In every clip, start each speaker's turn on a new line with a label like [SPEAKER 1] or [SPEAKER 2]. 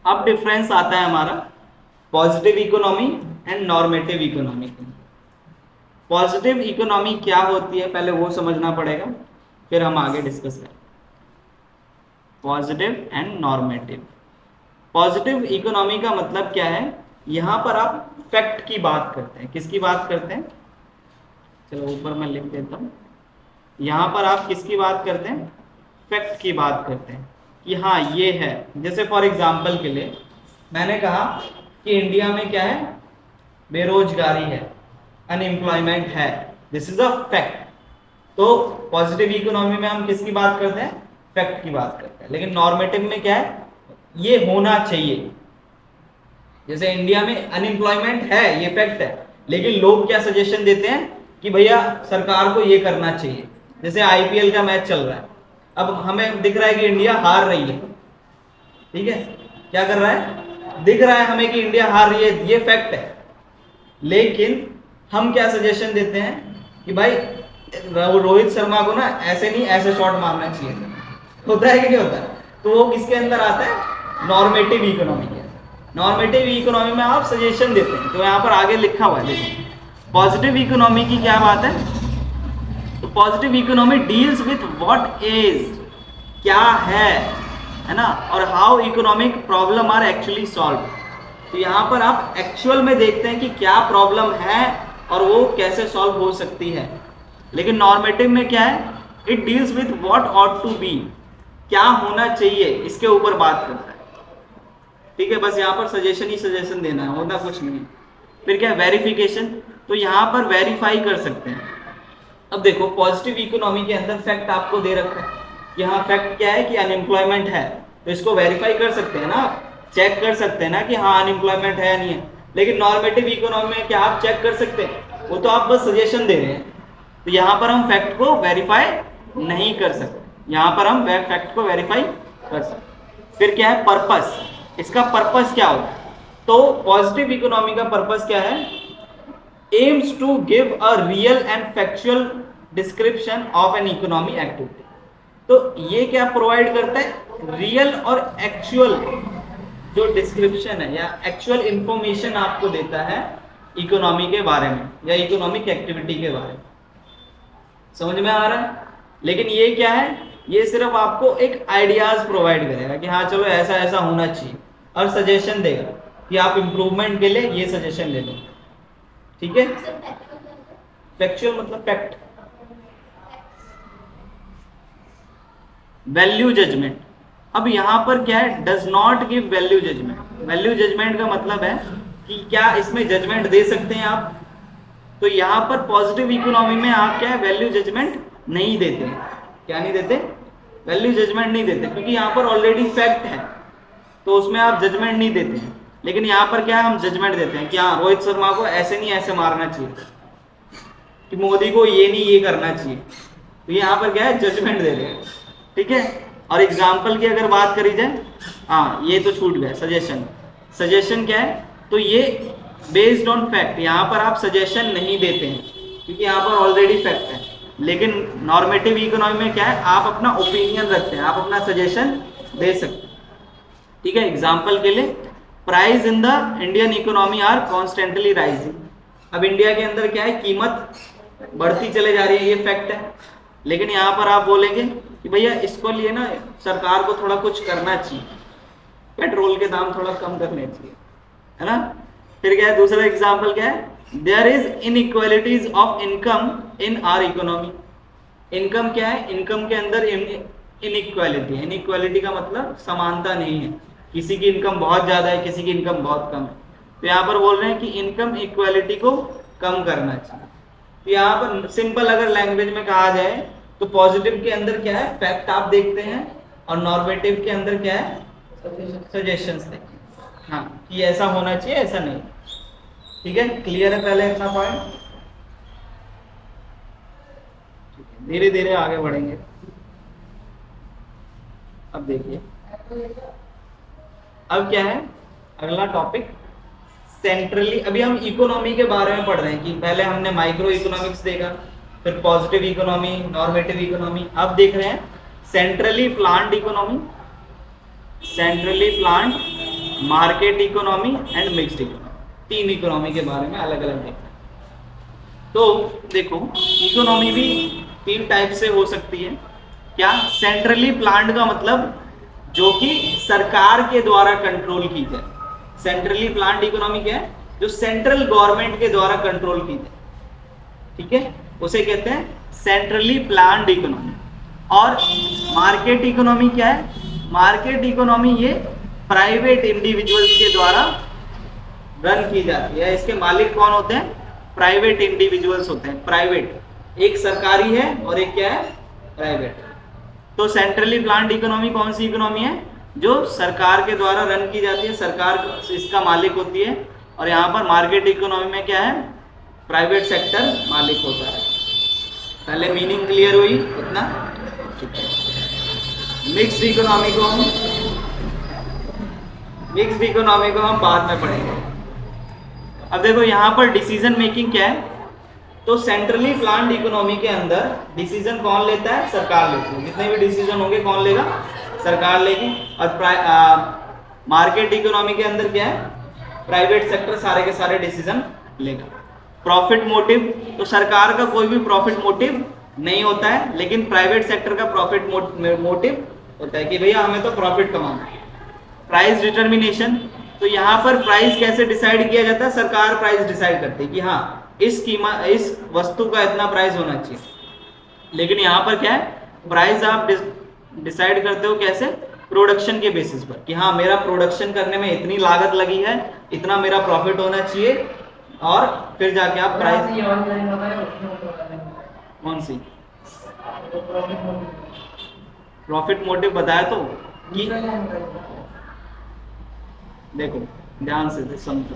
[SPEAKER 1] अब डिफरेंस आता है हमारा positive economy and normative economy का। पॉजिटिव इकोनॉमी क्या होती है पहले वो समझना पड़ेगा, फिर हम आगे डिस्कस करें। Positive and normative. Positive economy का मतलब क्या है, यहां पर आप फैक्ट की बात करते हैं। किसकी बात करते हैं, चलो ऊपर मैं लिख देता हूं। यहां पर आप किसकी बात करते हैं, फैक्ट की बात करते हैं कि हाँ ये है। जैसे फॉर एग्जांपल के लिए मैंने कहा कि इंडिया में क्या है, बेरोजगारी है, अनएम्प्लॉयमेंट है, दिस इज अ फैक्ट। तो पॉजिटिव इकोनॉमी में हम किसकी बात करते हैं, फैक्ट की बात करते हैं। लेकिन नॉर्मेटिव में क्या है, ये होना चाहिए। जैसे इंडिया में अनएम्प्लॉयमेंट है, ये फैक्ट है, लेकिन लोग क्या सजेशन देते हैं कि भैया सरकार को ये करना चाहिए। जैसे आईपीएल का मैच चल रहा है, अब हमें दिख रहा है कि इंडिया हार रही है, ठीक है, क्या कर रहा है, दिख रहा है हमें कि इंडिया हार रही है, ये फैक्ट है। लेकिन हम क्या सजेशन देते हैं कि भाई रोहित शर्मा को ना ऐसे नहीं ऐसे शॉट मारना चाहिए। होता है कि नहीं होता है? तो वो किसके अंदर आता है, नॉर्मेटिव इकोनॉमी के। नॉर्मेटिव इकोनॉमी में आप सजेशन देते हैं, तो यहाँ पर आगे लिखा हुआ है देखो। पॉजिटिव इकोनॉमी की क्या बात है, तो positive economy deals with what is, क्या है ना, और how economic problem are actually solve. तो यहाँ पर आप एक्चुअल में देखते हैं कि क्या प्रॉब्लम है और वो कैसे सॉल्व हो सकती है। लेकिन नॉर्मेटिव में क्या है, it deals with what ought to be, क्या होना चाहिए, इसके ऊपर बात करता है। ठीक है, बस यहाँ पर सजेशन ही सजेशन देना है, होता कुछ नहीं है। फिर क्या है, वेरिफिकेशन, तो यहाँ पर वेरीफाई कर सकते हैं। अब देखो पॉजिटिव इकोनॉमी के अंदर फैक्ट आपको दे रखा है, यहाँ फैक्ट क्या है कि अनएम्प्लॉयमेंट है, तो इसको वेरीफाई कर सकते हैं ना, चेक कर सकते हैं ना कि हाँ अनएम्प्लॉयमेंट है या नहीं है। लेकिन नॉर्मेटिव इकोनॉमी में क्या आप चेक कर सकते हैं, वो तो आप बस सजेशन दे रहे हैं। तो यहाँ पर हम फैक्ट को वेरीफाई नहीं कर सकते, यहाँ पर हम फैक्ट को वेरीफाई कर सकते। फिर क्या है, पर्पस, इसका पर्पस क्या होता है, तो पॉजिटिव इकोनॉमी का पर्पस क्या है, aims to give a real and factual description of an economy activity. तो ये क्या प्रोवाइड करता है, रियल और एक्चुअल जो डिस्क्रिप्शन है या एक्चुअल इंफॉर्मेशन आपको देता है इकोनॉमी के बारे में या इकोनॉमिक एक्टिविटी के बारे में। समझ में आ रहा है? लेकिन ये क्या है, ये सिर्फ आपको एक आइडियाज प्रोवाइड करेगा कि हाँ चलो ऐसा ऐसा होना चाहिए, और सजेशन देगा कि आप इंप्रूवमेंट के लिए ये सजेशन ले लो। ठीक है, फैक्चुअल मतलब फैक्ट। वैल्यू जजमेंट, अब यहां पर क्या है, does not give value judgement. Value judgement का मतलब है कि क्या इसमें जजमेंट दे सकते हैं आप, तो यहां पर पॉजिटिव इकोनॉमी में आप क्या है, वैल्यू जजमेंट नहीं देते। क्या नहीं देते, वैल्यू जजमेंट नहीं देते, क्योंकि यहां पर ऑलरेडी फैक्ट है, तो उसमें आप जजमेंट नहीं देते हैं। लेकिन यहाँ पर क्या हम जजमेंट देते हैं कि हाँ रोहित शर्मा को ऐसे नहीं ऐसे मारना चाहिए, कि मोदी को ये नहीं ये करना चाहिए। तो यहाँ पर क्या है, जजमेंट दे रहे हैं। ठीक है, और एग्जाम्पल की अगर बात करी जाए, हाँ ये तो छूट गया, सजेशन। सजेशन क्या है, तो ये बेस्ड ऑन फैक्ट, यहाँ पर आप सजेशन नहीं देते हैं क्योंकि यहाँ पर ऑलरेडी फैक्ट है। लेकिन नॉर्मेटिव इकोनॉमी में क्या है, आप अपना ओपिनियन रखते हैं, आप अपना सजेशन दे सकते हैं। ठीक है, एग्जाम्पल के लिए, price in the Indian economy are constantly rising. अब इंडिया के अंदर क्या है, कीमत बढ़ती चले जा रही है, ये फैक्ट है। लेकिन यहाँ पर आप बोलेंगे कि भैया इसको लिए ना सरकार को थोड़ा कुछ करना चाहिए, पेट्रोल के दाम थोड़ा कम करने चाहिए, है ना। फिर क्या है, दूसरा एग्जाम्पल क्या है, there is inequalities of income in our economy. Income क्या है, इनकम के अंदर इनइक्वालिटी है। इनइक्वालिटी का मतलब समानता नहीं है, किसी की इनकम बहुत ज्यादा है, किसी की इनकम बहुत कम है। तो यहाँ पर बोल रहे हैं कि इनकम इक्वालिटी को कम करना चाहिए। तो यहाँ पर सिंपल अगर लैंग्वेज में कहा जाए तो पॉजिटिव के अंदर क्या है, फैक्ट आप देखते हैं, और नॉर्मेटिव के अंदर क्या है, सजेशंस देखते हैं, हाँ कि ऐसा होना चाहिए ऐसा नहीं। ठीक है, क्लियर है पहले इतना पॉइंट, धीरे धीरे आगे बढ़ेंगे। अब देखिए, अब क्या है अगला टॉपिक, सेंट्रली। अभी हम इकोनॉमी के बारे में पढ़ रहे हैं कि पहले हमने माइक्रो इकोनॉमिक्स देखा, फिर पॉजिटिव इकोनॉमी, नॉर्मेटिव इकोनॉमी। अब देख रहे हैं centrally planned economy, centrally planned market economy and mixed economy, तीन इकोनॉमी के बारे में अलग अलग देखना है। तो देखो इकोनॉमी भी तीन टाइप से हो सकती है। क्या? सेंट्रली प्लान्ड का मतलब जो कि सरकार के द्वारा कंट्रोल की जाए। सेंट्रली प्लान्ड इकोनॉमी क्या है? जो सेंट्रल गवर्नमेंट के द्वारा कंट्रोल की जाए, ठीक है, उसे कहते हैं सेंट्रली प्लान्ड इकोनॉमी। और मार्केट इकोनॉमी क्या है? मार्केट इकोनॉमी ये प्राइवेट इंडिविजुअल्स के द्वारा रन की जाती है। इसके मालिक कौन होते हैं? प्राइवेट इंडिविजुअल्स होते हैं। प्राइवेट, एक सरकारी है और एक क्या है? प्राइवेट। तो सेंट्रली प्लान्ड इकोनॉमी कौन सी इकोनॉमी है? जो सरकार के द्वारा रन की जाती है, सरकार इसका मालिक होती है। और यहाँ पर मार्केट इकोनॉमी में क्या है? प्राइवेट सेक्टर मालिक होता है। पहले मीनिंग क्लियर हुई इतना? ठीक है। मिक्स्ड इकोनॉमी को हम बाद में पढ़ेंगे। अब देखो यहाँ पर डिसीजन मेकिंग क्या है? तो सेंट्रली प्लान्ड इकोनॉमी के अंदर डिसीजन कौन लेता है? सरकार लेती है। जितने भी डिसीजन होंगे कौन लेगा? सरकार लेगी। और मार्केट इकोनॉमी के अंदर क्या है? प्राइवेट सेक्टर सारे के सारे डिसीजन लेगा। प्रॉफिट मोटिव, तो सरकार का कोई भी प्रॉफिट मोटिव नहीं होता है, लेकिन प्राइवेट सेक्टर का प्रॉफिट मोटिव होता है कि भैया हमें तो प्रॉफिट कमाना है। प्राइस डिटर्मिनेशन, तो यहाँ पर प्राइस कैसे डिसाइड किया जाता है? सरकार प्राइस डिसाइड करती है कि हाँ इस कीमत, इस वस्तु का इतना प्राइस होना चाहिए। लेकिन यहाँ पर क्या है? प्राइस आप डिसाइड करते हो कैसे? प्रोडक्शन के बेसिस पर कि हाँ मेरा प्रोडक्शन करने में इतनी लागत लगी है, इतना मेरा प्रॉफिट होना चाहिए, और फिर जाके आप प्राइस। कौन सी प्रॉफिट मोटिव बताया? तो कि देखो ध्यान से समझो,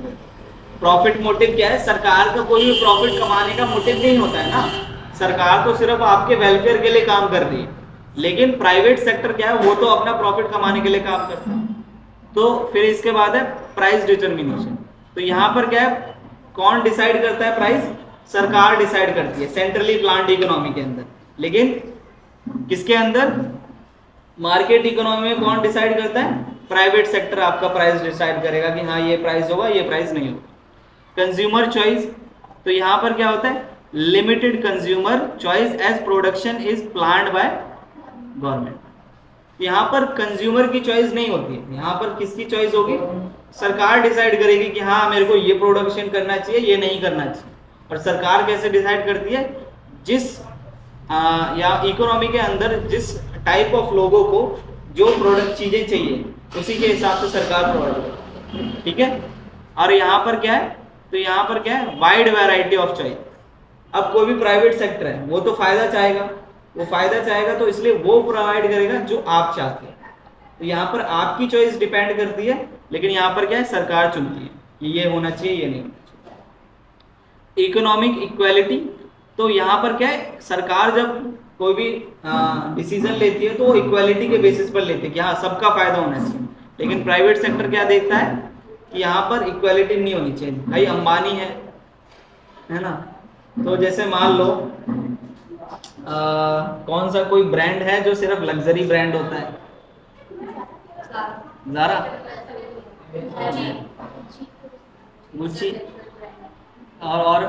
[SPEAKER 1] प्रॉफिट मोटिव क्या है? सरकार का कोई भी प्रॉफिट कमाने का मोटिव नहीं होता है ना। सरकार तो सिर्फ आपके वेलफेयर के लिए काम कर रही है, लेकिन प्राइवेट सेक्टर क्या है? वो तो अपना प्रॉफिट कमाने के लिए काम करता है। तो फिर इसके बाद है प्राइस डिटर्मिनेशन। तो यहाँ पर क्या है? कौन डिसाइड करता है प्राइस? सरकार डिसाइड करती है सेंट्रली प्लान्ड इकोनॉमी के अंदर। लेकिन किसके अंदर? मार्केट इकोनॉमी में कौन डिसाइड करता है? प्राइवेट सेक्टर आपका प्राइस डिसाइड करेगा कि हाँ ये प्राइस होगा, ये प्राइस नहीं होगा। कंज्यूमर चॉइस, तो यहाँ पर क्या होता है? Limited consumer choice as production is planned by government. यहाँ पर कंज्यूमर की चॉइस नहीं होती है। यहाँ पर किसकी चॉइस होगी? सरकार डिसाइड करेगी कि हाँ मेरे को ये प्रोडक्शन करना चाहिए, ये नहीं करना चाहिए। और सरकार कैसे डिसाइड करती है? जिस या इकोनॉमी के अंदर जिस टाइप ऑफ लोगों को जो प्रोडक्ट चीजें चाहिए उसी के हिसाब से सरकार प्रोवाइड करती है, ठीक है। और यहाँ पर क्या है? तो यहाँ पर क्या है? Wide variety of choice. अब कोई भी प्राइवेट सेक्टर है वो तो फायदा चाहेगा, तो इसलिए वो प्रोवाइड करेगा जो आप चाहते हैं। तो यहाँ पर आपकी चॉइस डिपेंड करती है, लेकिन यहाँ पर क्या है? सरकार चुनती है कि ये होना चाहिए, ये नहीं होना चाहिए। इकोनॉमिक इक्वालिटी, तो यहाँ पर क्या है? सरकार जब कोई भी डिसीजन लेती है तो वो इक्वालिटी के बेसिस पर लेती है कि हाँ सबका फायदा होना चाहिए। लेकिन प्राइवेट सेक्टर क्या देखता है कि यहाँ पर इक्वालिटी नहीं होनी चाहिए। भाई अंबानी है ना, तो जैसे मान लो कौन सा कोई ब्रांड है जो सिर्फ लग्जरी ब्रांड होता है? ज़ारा, गुच्ची, और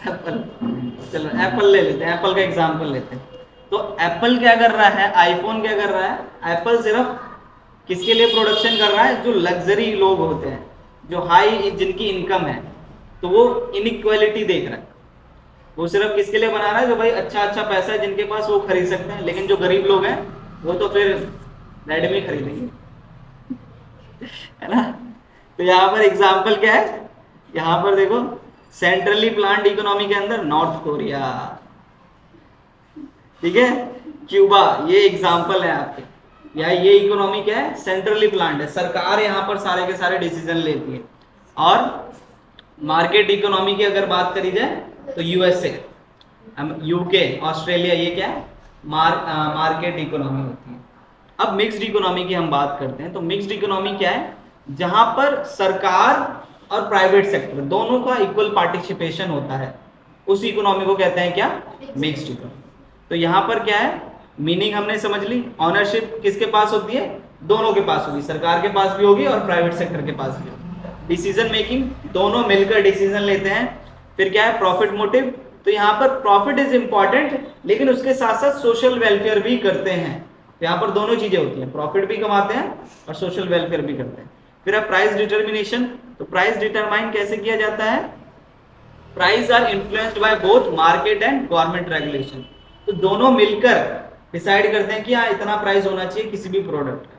[SPEAKER 1] एप्पल। चलो एप्पल ले लेते हैं, एप्पल का एग्जांपल लेते हैं। तो एप्पल क्या कर रहा है? आईफोन क्या कर रहा है? एप्पल सिर्फ किसके लिए प्रोडक्शन कर रहा है? जो लग्जरी लोग होते हैं, जो हाई जिनकी इनकम है, तो वो इनइक्वालिटी देख रहा है। वो सिर्फ किसके लिए बना रहा है? जो भाई अच्छा पैसा है जिनके पास, वो खरीद सकते हैं। लेकिन जो गरीब लोग हैं वो तो फिर रेडमी खरीदेंगे, है ना। तो यहाँ पर एग्जाम्पल क्या है? यहाँ पर देखो सेंट्रली प्लान्ड इकोनॉमी के अंदर नॉर्थ कोरिया, ठीक है, क्यूबा, ये एग्जाम्पल है आपके। या ये इकोनॉमी क्या है? सेंट्रली प्लान्ड है, सरकार यहाँ पर सारे के सारे डिसीजन लेती है। और मार्केट इकोनॉमी की अगर बात करी जाए तो यूएसए, यूके, ऑस्ट्रेलिया, ये क्या है? मार्केट इकोनॉमी होती है। अब मिक्स्ड इकोनॉमी की हम बात करते हैं। तो मिक्स्ड इकोनॉमी क्या है? जहां पर सरकार और प्राइवेट सेक्टर दोनों का इक्वल पार्टिसिपेशन होता है, उस इकोनॉमी को कहते हैं क्या? Mixed economy. तो यहाँ पर क्या है? मीनिंग हमने समझ ली। ऑनरशिप किसके पास होती है? दोनों के पास होगी, सरकार के पास भी होगी और प्राइवेट सेक्टर के पास भी होगी। डिसीजन मेकिंग, दोनों मिलकर डिसीजन लेते हैं। फिर क्या है, प्रॉफिट मोटिव, तो यहाँ पर प्रॉफिट इज इंपॉर्टेंट लेकिन उसके साथ साथ सोशल वेलफेयर भी करते हैं। तो यहाँ पर दोनों चीजें होती हैं, प्रॉफिट भी कमाते हैं और सोशल वेलफेयर भी करते हैं। फिर है प्राइस डिटर्मिनेशन, तो प्राइस डिटरमाइन कैसे किया जाता है, price are influenced by both market and government regulation, तो दोनों मिलकर डिसाइड करते हैं कि हाँ इतना प्राइस होना चाहिए किसी भी प्रोडक्ट का।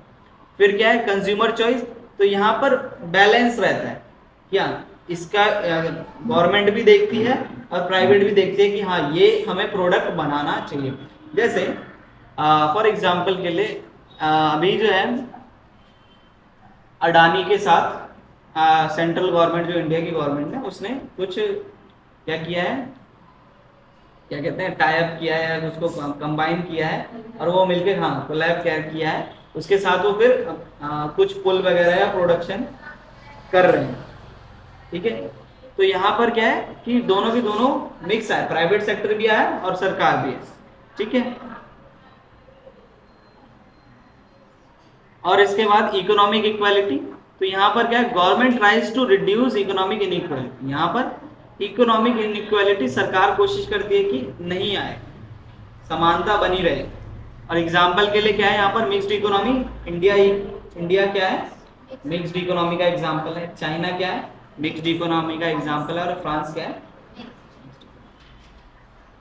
[SPEAKER 1] फिर क्या है, कंज्यूमर चॉइस, तो यहाँ पर बैलेंस रहता है, क्या इसका गवर्नमेंट भी देखती है और प्राइवेट भी देखती है कि हाँ ये हमें प्रोडक्ट बनाना चाहिए। जैसे फॉर एग्जांपल के लिए अभी जो है अडानी के साथ सेंट्रल गवर्नमेंट, जो इंडिया की गवर्नमेंट है, उसने कुछ क्या किया है, क्या कहते हैं, टाई अप किया है, उसको कंबाइन किया है और वो मिलके हाँ कोलैब किया है, उसके साथ वो फिर कुछ पुल वगैरह या प्रोडक्शन कर रहे हैं। ठीक है, तो यहाँ पर क्या है कि दोनों की दोनों मिक्स है, प्राइवेट सेक्टर भी आया और सरकार भी है। ठीक है, और इसके बाद इकोनॉमिक इक्वालिटी, तो यहाँ पर क्या है, government tries to reduce economic inequality, यहाँ पर इकोनॉमिक इनइक्वालिटी सरकार कोशिश करती है कि नहीं आए, समानता बनी रहे। और एग्जाम्पल के लिए क्या है, यहाँ पर मिक्स्ड इकोनॉमी, इंडिया क्या है मिक्स्ड इकोनॉमी का एग्जाम्पल है, चाइना क्या है मिक्स्ड इकोनॉमी का एग्जाम्पल है, और फ्रांस क्या है।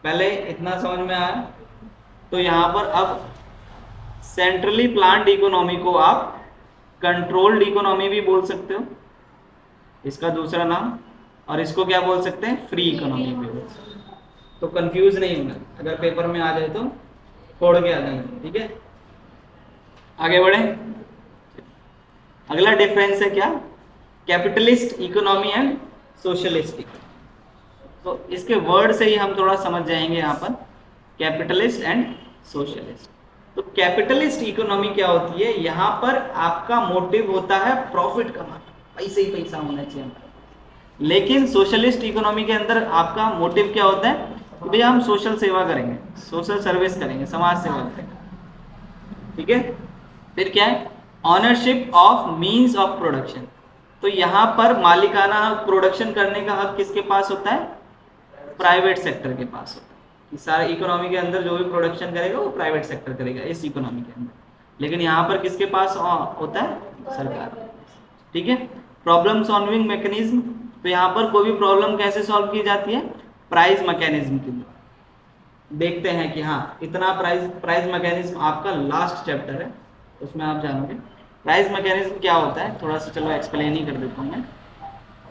[SPEAKER 1] पहले इतना समझ में आया, तो यहाँ पर अब सेंट्रली प्लान्ड इकोनॉमी को आप कंट्रोल्ड इकोनॉमी भी बोल सकते हो, इसका दूसरा नाम, और इसको क्या बोल सकते हैं, फ्री इकोनॉमी भी बोल सकते हैं। तो कंफ्यूज नहीं होना, अगर पेपर में आ जाए तो छोड़ के आ जाए। ठीक है, आगे बढ़े। अगला डिफरेंस है क्या, capitalist economy and socialist economy. तो इसके वर्ड से ही हम थोड़ा समझ जाएंगे यहाँ पर, कैपिटलिस्ट एंड सोशलिस्ट। तो कैपिटलिस्ट इकोनॉमी क्या होती है, यहाँ पर आपका मोटिव होता है प्रॉफिट कमाना, पैसे ही पैसा होना चाहिए। लेकिन सोशलिस्ट इकोनॉमी के अंदर आपका मोटिव क्या होता है कि भैया हम सोशल सेवा करेंगे, सोशल सर्विस करेंगे, समाज सेवा करेंगे। ठीक है, फिर क्या है, ownership of means of production, तो यहाँ पर मालिकाना हक, प्रोडक्शन करने का हक किसके पास होता है, प्राइवेट सेक्टर के पास होता है। सारा इकोनॉमी के अंदर जो भी प्रोडक्शन करेगा वो प्राइवेट सेक्टर करेगा इस इकोनॉमी के अंदर, लेकिन यहाँ पर किसके पास होता है, सरकार। ठीक है, प्रॉब्लम सॉल्विंग मैकेनिज्म, तो यहाँ पर कोई भी प्रॉब्लम कैसे सॉल्व की जाती है, प्राइस मैकेनिज्म के द्वारा। देखते हैं कि हाँ इतना प्राइस मैकेनिज्म आपका लास्ट चैप्टर है, उसमें आप जानोगे प्राइस मैकेनिज्म क्या होता है। थोड़ा सा चलो एक्सप्लेन ही कर देता हूँ मैं,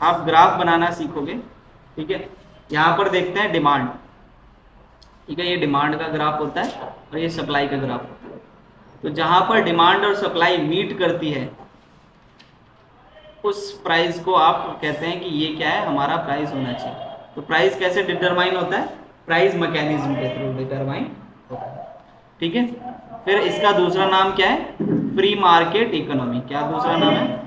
[SPEAKER 1] आप ग्राफ बनाना सीखोगे। ठीक है, यहाँ पर देखते हैं डिमांड। ठीक है, ये डिमांड का ग्राफ होता है और ये सप्लाई का ग्राफ होता है। तो जहां पर डिमांड और सप्लाई मीट करती है उस प्राइस को आप कहते हैं कि ये क्या है, हमारा प्राइस होना चाहिए। तो प्राइस कैसे डिटरमाइन होता है, प्राइस मैकेनिज्म के थ्रू डिटरमाइन होता है। ठीक है, फिर इसका दूसरा नाम क्या है, फ्री मार्केट इकोनॉमी। क्या दूसरा नाम है,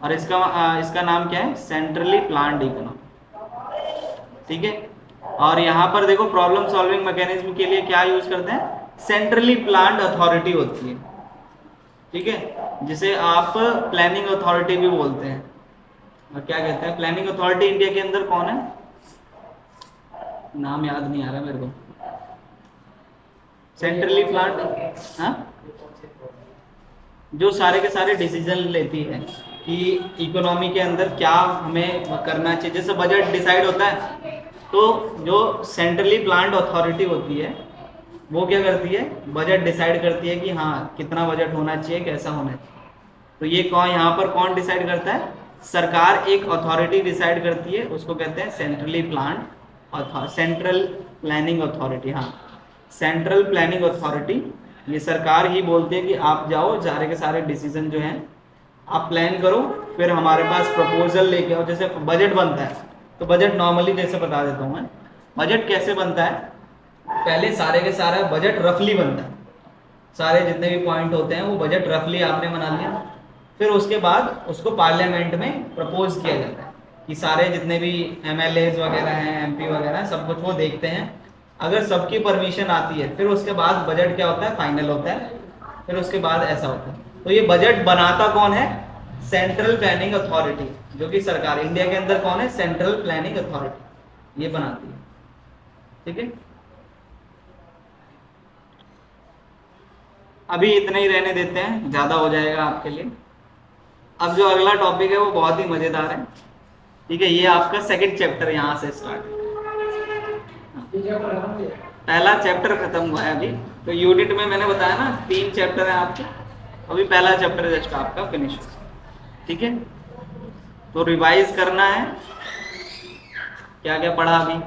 [SPEAKER 1] और इसका नाम क्या है, सेंट्रली प्लान्ड इकोनॉमी। ठीक है, और यहाँ पर देखो प्रॉब्लम सॉल्विंग मैकेनिज्म के लिए क्या यूज करते हैं, सेंट्रली प्लान्ड अथॉरिटी होती है। ठीक है, जिसे आप प्लानिंग अथॉरिटी भी बोलते हैं। और क्या कहते हैं, प्लानिंग अथॉरिटी इंडिया के अंदर कौन है, नाम याद नहीं आ रहा मेरे को, सेंट्रली प्लान्ड, हाँ, जो सारे के सारे डिसीजन लेती है कि इकोनॉमी के अंदर क्या हमें करना चाहिए। जैसे बजट डिसाइड होता है, तो जो सेंट्रली प्लान्ड अथॉरिटी होती है वो क्या करती है, बजट डिसाइड करती है कि हाँ कितना बजट होना चाहिए, कैसा होना चाहिए। तो ये कौन, यहाँ पर कौन डिसाइड करता है, सरकार एक अथॉरिटी डिसाइड करती है, उसको कहते हैं centrally planned, central planning authority. हाँ, सेंट्रल प्लानिंग अथॉरिटी, ये सरकार ही बोलती है कि आप जाओ सारे के सारे डिसीजन जो हैं आप प्लान करो, फिर हमारे पास प्रपोजल लेके आओ। जैसे बजट बनता है, तो बजट नॉर्मली जैसे बता देता हूँ मैं, बजट कैसे बनता है, पहले सारे के सारा बजट रफली बनता है, सारे जितने भी पॉइंट होते हैं वो बजट रफली आपने बना लिया, फिर उसके बाद उसको पार्लियामेंट में प्रपोज किया जाता है कि सारे जितने भी MLAs वगैरह हैं, MP वगैरह, सब कुछ वो देखते हैं। अगर सबकी परमिशन आती है फिर उसके बाद बजट क्या होता है, फाइनल होता है, फिर उसके बाद ऐसा होता है। तो ये बजट बनाता कौन है? सेंट्रल प्लानिंग अथॉरिटी, जो कि सरकार इंडिया के अंदर कौन है? सेंट्रल प्लानिंग अथॉरिटी, ये बनाती है। ठीक है, अभी इतना ही रहने देते हैं, ज्यादा हो जाएगा आपके लिए। अब जो अगला टॉपिक है वो बहुत ही मजेदार है। ठीक है, ये आपका सेकंड चैप्टर यहाँ से स्टार्ट। पहला चैप्टर खत्म हुआ है अभी, तो यूनिट में मैंने बताया ना 3 चैप्टर है आपके, अभी पहला चैप्टर जस्ट आपका फिनिश हुआ। ठीक है, तो रिवाइज करना है क्या क्या पढ़ा अभी।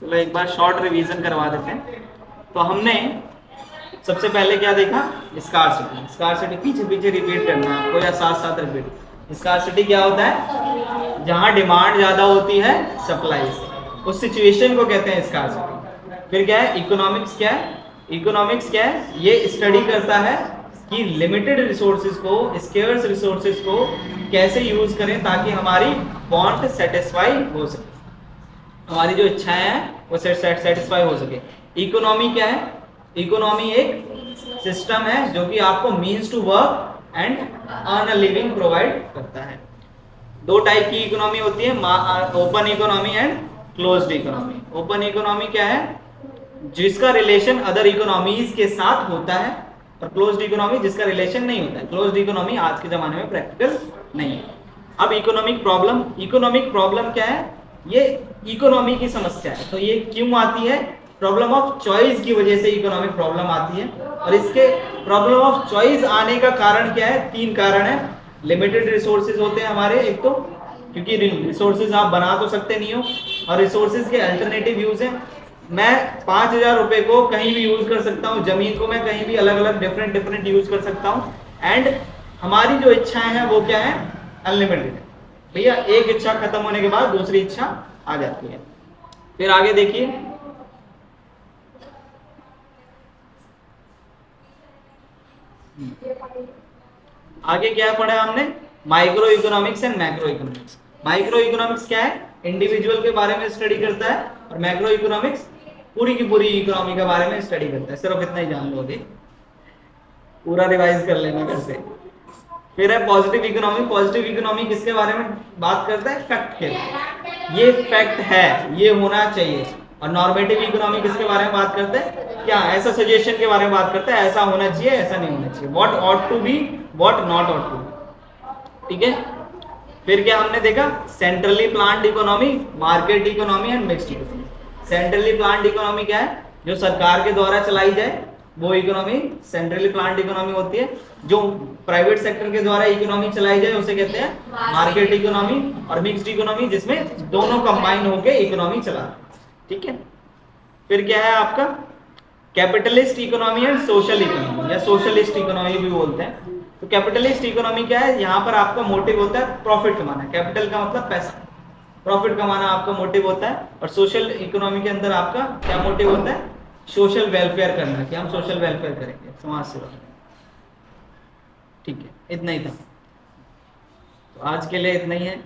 [SPEAKER 1] चलो एक बार शॉर्ट रिवीजन करवा देते हैं। तो हमने सबसे पहले क्या देखा? स्कार्सिटी। स्कार्सिटी पीछे पीछे रिपीट करना है आपको या साथ साथ रिपीट। स्कार्सिटी क्या होता है? जहां डिमांड ज्यादा होती है सप्लाई से, उस सिचुएशन को कहते हैं स्कार्सिटी। फिर क्या है? इकोनॉमिक्स क्या है? इकोनॉमिक्स क्या है? ये स्टडी करता है कि लिमिटेड रिसोर्सेज को, स्केर्स रिसोर्सेज को कैसे यूज करें ताकि हमारी वांट सेटिस्फाई हो सके, हमारी जो इच्छाएं हैं वो सेटिस्फाई हो सके। इकोनॉमी क्या है? इकोनॉमी एक सिस्टम है जो कि आपको means to work and earn a living provide करता है। 2 टाइप की इकोनॉमी होती है, open economy and closed economy. Open economy क्या है? जिसका रिलेशन अदर इकोनॉमीज के साथ होता है, और क्लोज्ड इकोनॉमी जिसका रिलेशन नहीं होता है। क्लोज्ड इकोनॉमी आज के जमाने में प्रैक्टिकल नहीं है। अब इकोनॉमिक प्रॉब्लम। इकोनॉमिक प्रॉब्लम क्या है? ये इकोनॉमी की समस्या है। तो ये क्यों आती है? प्रॉब्लम ऑफ चॉइस की वजह से इकोनॉमिक प्रॉब्लम आती है। और इसके प्रॉब्लम ऑफ चॉइस आने का कारण क्या है? 3 कारण है। लिमिटेड रिसोर्सेज होते हैं हमारे, एक तो क्योंकि रिसोर्सेज आप बना तो सकते नहीं हो, और रिसोर्सेज के अल्टरनेटिव यूज है। मैं 5,000 रुपए को कहीं भी यूज कर सकता हूँ, जमीन को मैं कहीं भी अलग अलग डिफरेंट यूज कर सकता हूँ। एंड हमारी जो इच्छाएं हैं वो क्या है? अनलिमिटेड है। भैया एक इच्छा खत्म होने के बाद दूसरी इच्छा आ जाती है। फिर आगे देखिए, आगे क्या पढ़ा हमने? Micro economics and macro economics. Micro economics क्या है? इंडिविजुअल के बारे में स्टडी करता है, और मैक्रो इकोनॉमिक्स पूरी की पूरी इकोनॉमी के बारे में स्टडी करता है। सिर्फ इतना ही जान लोगे, पूरा रिवाइज कर लेना घर से। फिर है पॉजिटिव इकोनॉमी। पॉजिटिव इकोनॉमी किसके बारे में बात करता है? फैक्ट के, ये फैक्ट है, ये होना चाहिए। और नॉर्मेटिव इकोनॉमी किसके बारे में बात करते हैं? क्या ऐसा सजेशन के बारे में बात करते हैं, ऐसा होना चाहिए, ऐसा नहीं होना चाहिए, what ought to be, what not ought to be. ठीक है, फिर क्या हमने देखा? Centrally planned economy, market economy and mixed economy. Centrally planned economy क्या है? जो सरकार के द्वारा चलाई जाए वो इकोनॉमी सेंट्रली प्लान्ड इकोनॉमी होती है। जो प्राइवेट सेक्टर के द्वारा इकोनॉमी चलाई जाए उसे कहते हैं मार्केट इकोनॉमी। और मिक्स्ड इकोनॉमी जिसमें दोनों कंबाइन होकर इकोनॉमी चला। ठीक है, फिर क्या है आपका? Capitalist economy and social economy, या सोशलिस्ट इकोनॉमी भी बोलते हैं। तो कैपिटलिस्ट इकोनॉमी क्या है? यहाँ पर आपका मोटिव होता है प्रॉफिट कमाना। कैपिटल का मतलब पैसा, प्रॉफिट कमाना आपका मोटिव होता है। और सोशल इकोनॉमी के अंदर आपका क्या मोटिव होता है? सोशल वेलफेयर करना, कि हम सोशल वेलफेयर करेंगे, समाज सेवा। ठीक है, इतना ही था, तो आज के लिए इतना ही है।